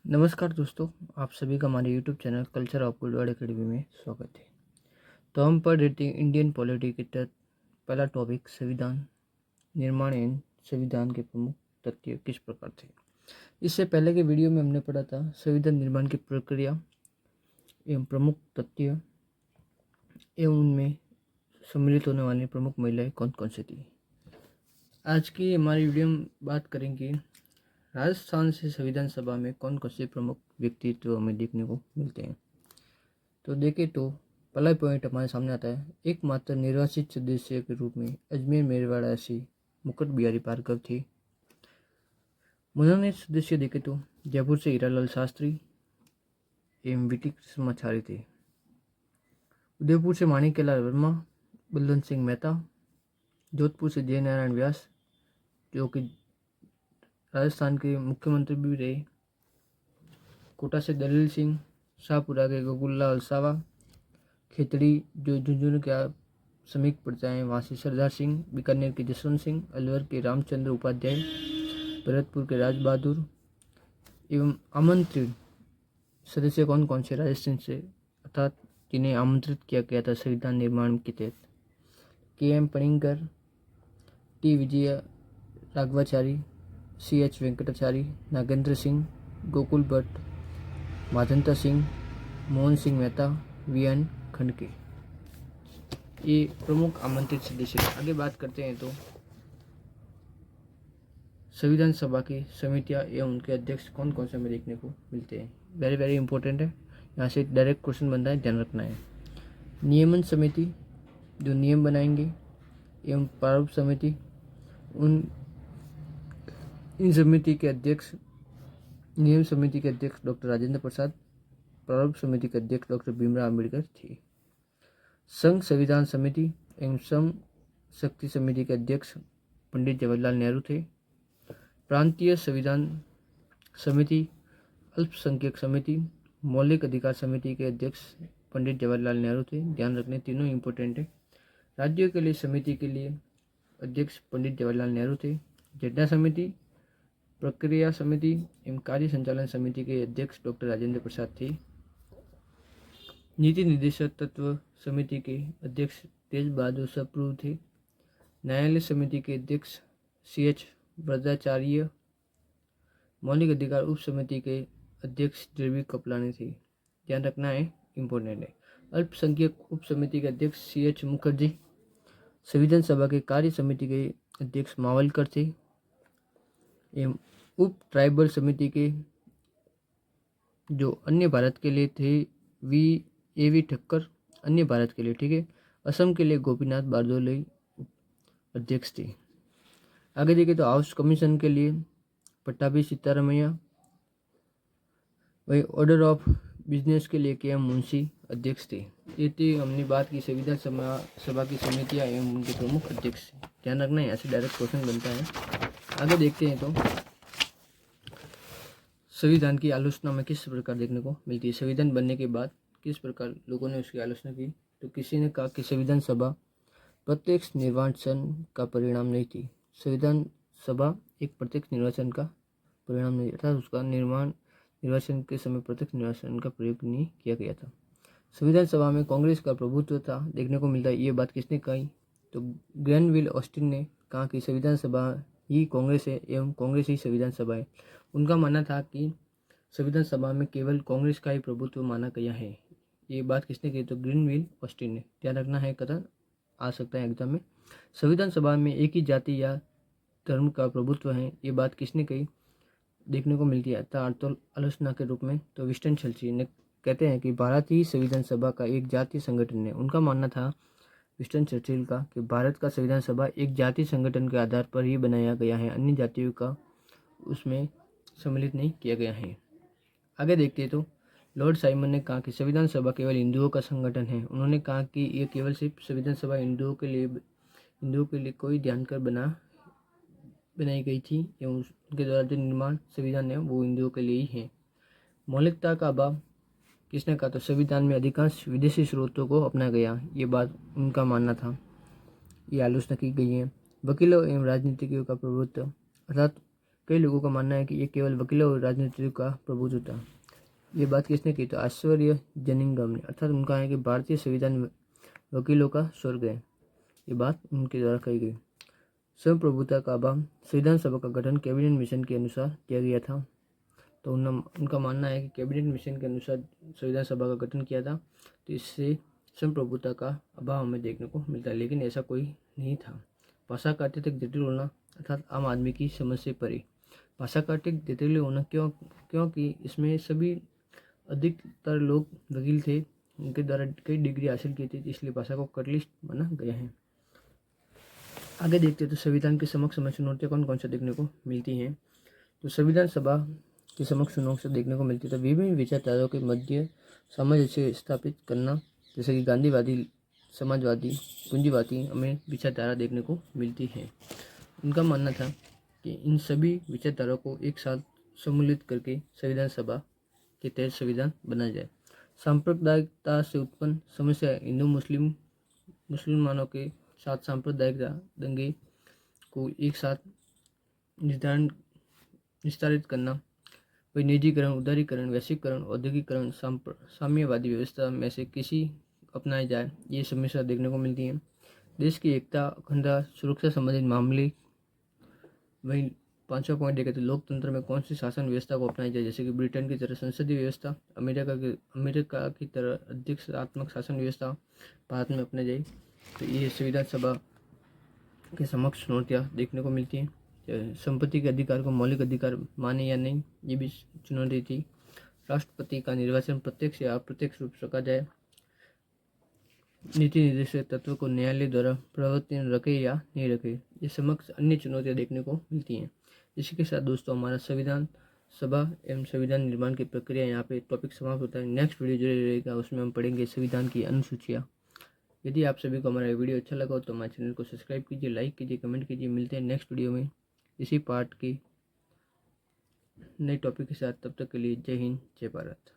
नमस्कार दोस्तों, आप सभी का हमारे YouTube channel culture of Goodword academy में स्वागत है। तो हम पढ़ रहे थे इंडियन पॉलिटी के तहत पहला टॉपिक संविधान निर्माण एवं संविधान के प्रमुख तथ्य किस प्रकार थे। इससे पहले के वीडियो में हमने पढ़ा था संविधान निर्माण की प्रक्रिया एवं प्रमुख तथ्य एवं उनमें सम्मिलित होने वाली प्रमुख महिलाएं कौन कौन सी थी। आज की हमारी वीडियो में बात करेंगे राजस्थान से संविधान सभा में कौन कौन से प्रमुख व्यक्तित्व हमें देखने को मिलते हैं। तो देखें तो पहला पॉइंट हमारे सामने आता है, एकमात्र निर्वाचित सदस्य के रूप में अजमेर मेरवाड़ासी मुकुट बिहारी भार्गव थे। मनोनीत सदस्य देखें तो जयपुर से हीरालाल शास्त्री एवं वीटी कृष्णाचार्य थे। उदयपुर से माणिक्यलाल वर्मा, बलवंत सिंह मेहता, जोधपुर से जय नारायण व्यास जो कि राजस्थान के मुख्यमंत्री भी रहे, कोटा से दलील सिंह, शाहपुरा के गोकुललाल सावा, खेतड़ी जो झुंझुनू के समीप पड़ता है वहाँ से सरदार सिंह, बीकानेर के जसवंत सिंह, अलवर के रामचंद्र उपाध्याय, भरतपुर के राज बहादुर एवं आमंत्रित सदस्य कौन कौन से राजस्थान से अर्थात जिन्हें आमंत्रित किया गया था संविधान निर्माण के तहत, के.एम. पणिंगर, टी. विजय राघवाचारी, C.H. वेंकटाचारी, नागेंद्र सिंह, गोकुल भट्ट, माधंता सिंह, मोहन सिंह मेहता, V.N. खंडके, ये प्रमुख आमंत्रित सदस्य। आगे बात करते हैं तो संविधान सभा की समितियां एवं उनके अध्यक्ष कौन कौन से हमें देखने को मिलते हैं। वेरी वेरी इंपॉर्टेंट है, यहाँ से डायरेक्ट क्वेश्चन बनता है, ध्यान रखना है। नियमन समिति जो नियम बनाएंगे एवं प्रारूप समिति, इन समिति के अध्यक्ष, नियम समिति के अध्यक्ष डॉक्टर राजेंद्र प्रसाद, प्रारूप समिति के अध्यक्ष डॉक्टर भीमराव अम्बेडकर थे। संघ संविधान समिति एवं सम शक्ति समिति के अध्यक्ष पंडित जवाहरलाल नेहरू थे। प्रांतीय संविधान समिति, अल्पसंख्यक समिति, मौलिक अधिकार समिति के अध्यक्ष पंडित जवाहरलाल नेहरू थे। ध्यान रखने, तीनों इंपॉर्टेंट है। राज्यों के लिए समिति के लिए अध्यक्ष पंडित जवाहरलाल नेहरू थे। जेडा समिति, प्रक्रिया समिति एवं कार्य संचालन समिति के अध्यक्ष डॉक्टर राजेंद्र प्रसाद थे। नीति निर्देशक तत्व समिति के अध्यक्ष तेज बहादुर सप्रू थे। न्यायालय समिति के अध्यक्ष C.H. वरदाचार्य, मौलिक अधिकार उप समिति के अध्यक्ष द्रविड़ कपलानी थे। ध्यान रखना है, इम्पोर्टेंट है। अल्पसंख्यक उप समिति के अध्यक्ष C.H. मुखर्जी, संविधान सभा के कार्य समिति के अध्यक्ष मावलकर थे एवं उप ट्राइबल समिति के जो अन्य भारत के लिए थे A.V. ठक्कर, अन्य भारत के लिए, ठीक है। असम के लिए गोपीनाथ बारदोली अध्यक्ष थे। आगे देखें तो हाउस कमीशन के लिए पट्टाभी सीतारमैया, वही ऑर्डर ऑफ बिजनेस के लिए के.एम. मुंशी अध्यक्ष थे। ये थी हमने बात की संविधान सभा की समितियां एवं उनके प्रमुख अध्यक्ष। ध्यान रखना है, ऐसे डायरेक्ट क्वेश्चन बनता है। आगे देखते हैं तो संविधान की आलोचना में किस प्रकार देखने को मिलती है। संविधान बनने के बाद किस प्रकार लोगों ने उसकी आलोचना की। तो किसी ने कहा कि संविधान सभा प्रत्यक्ष निर्वाचन का परिणाम नहीं थी। संविधान सभा एक प्रत्यक्ष निर्वाचन का परिणाम नहीं, अर्थात उसका निर्वाचन के समय प्रत्यक्ष निर्वाचन का प्रयोग नहीं किया गया था। संविधान सभा में कांग्रेस का प्रभुत्व था देखने को मिलता है। ये बात किसने कही, तो ग्रैनविल ऑस्टिन ने कहा कि संविधान सभा ही कांग्रेस है एवं कांग्रेस ही संविधान सभा है। उनका मानना था कि संविधान सभा में केवल कांग्रेस का ही प्रभुत्व माना गया है। ये बात किसने कही, तो ग्रैनविल ऑस्टिन ने। ध्यान रखना है, कथन आ सकता है एग्जाम में। संविधान सभा में एक ही जाति या धर्म का प्रभुत्व है, ये बात किसने कही देखने को मिलती है आलोचना के रूप में, तो विंस्टन चर्चिल ने कहते हैं कि भारत ही संविधान सभा का एक जातीय संगठन है। उनका मानना था विंस्टन चर्चिल का कि भारत का संविधान सभा एक जातीय संगठन के आधार पर ही बनाया गया है, अन्य जातियों का उसमें सम्मिलित नहीं किया गया है। आगे देखते हैं तो लॉर्ड साइमन ने कहा कि संविधान सभा केवल हिंदुओं का संगठन है। उन्होंने कहा कि ये केवल सिर्फ संविधान सभा हिंदुओं के लिए कोई ध्यान कर बनाई गई थी एवं उनके द्वारा जो निर्माण संविधान है वो हिंदुओं के लिए ही है। मौलिकता का अभाव किसने कहा, तो संविधान में अधिकांश विदेशी स्रोतों को अपनाया गया, ये बात उनका मानना था। ये आलोचना की गई है। वकीलों एवं राजनीतिज्ञों का प्रभुत्व, अर्थात कई लोगों का मानना है कि ये केवल वकीलों और राजनीतिज्ञों का प्रभुत्व था। ये बात किसने की? तो आश्चर्य जनिंगम ने, अर्थात उनका है कि भारतीय संविधान वकीलों का स्वर्ग है। ये बात उनके द्वारा कही गई। संप्रभुता का अभाव, संविधान सभा का गठन कैबिनेट मिशन के अनुसार किया गया था। तो उनका मानना है कि कैबिनेट मिशन के अनुसार संविधान सभा का गठन किया था, तो इससे संप्रभुता का अभाव हमें देखने को मिलता है। लेकिन ऐसा कोई नहीं था। भाषा का अत्यधिक जटिल होना, अर्थात आम आदमी की समझ से परे। भाषा का अत्यधिक जटिल होना क्योंकि इसमें सभी अधिकतर लोग वकील थे, उनके द्वारा कई डिग्री हासिल की थी, इसलिए भाषा को कटलिस्ट माना गया है। आगे देखते हैं तो संविधान के समक्ष हमें चुनौतियाँ कौन कौन सा देखने को मिलती हैं। तो संविधान सभा के समक्ष चुनौतियाँ देखने को मिलती है तो विभिन्न विचारधाराओं के मध्य सामंजस्य स्थापित करना, जैसे कि गांधीवादी, समाजवादी, पूंजीवादी हमें विचारधारा देखने को मिलती है। उनका मानना था कि इन सभी विचारधाराओं को एक साथ सम्मिलित करके संविधान सभा के तहत संविधान बनाया जाए। सांप्रदायिकता से उत्पन्न समस्या, हिंदू मुसलमानों के साथ सांप्रदायिक दंगे को एक साथ निस्तारित करना, वही निजीकरण, उदारीकरण, वैश्वीकरण, औद्योगिकरण, साम्यवादी व्यवस्था में से किसी अपनाई जाए, ये समस्या देखने को मिलती है। देश की एकता, अखंडता, सुरक्षा संबंधित मामले। वहीं 5वां पॉइंट देखें तो लोकतंत्र में कौन सी शासन व्यवस्था को अपनाई जाए, जैसे कि ब्रिटेन की तरह संसदीय व्यवस्था, अमेरिका की तरह अध्यक्षात्मक शासन व्यवस्था भारत में अपनाई जाए। तो ये संविधान सभा के समक्ष चुनौतियाँ देखने को मिलती हैं। संपत्ति के अधिकार को मौलिक अधिकार माने या नहीं, ये भी चुनौती थी। राष्ट्रपति का निर्वाचन प्रत्यक्ष या अप्रत्यक्ष रूप से रखा जाए। नीति निर्देशक तत्व को न्यायालय द्वारा प्रवर्तन रखे या नहीं रखे, ये समक्ष अन्य चुनौतियाँ देखने को मिलती हैं। इसी के साथ दोस्तों हमारा संविधान सभा एवं संविधान निर्माण की प्रक्रिया यहाँ पे टॉपिक समाप्त होता है। नेक्स्ट वीडियो जो रहेगा उसमें हम पढ़ेंगे संविधान की अनुसूचियाँ। यदि आप सभी को हमारा वीडियो अच्छा लगा हो तो हमारे चैनल को सब्सक्राइब कीजिए, लाइक कीजिए, कमेंट कीजिए। मिलते हैं नेक्स्ट वीडियो में इसी पार्ट के नए टॉपिक के साथ। तब तक के लिए जय हिंद, जय भारत।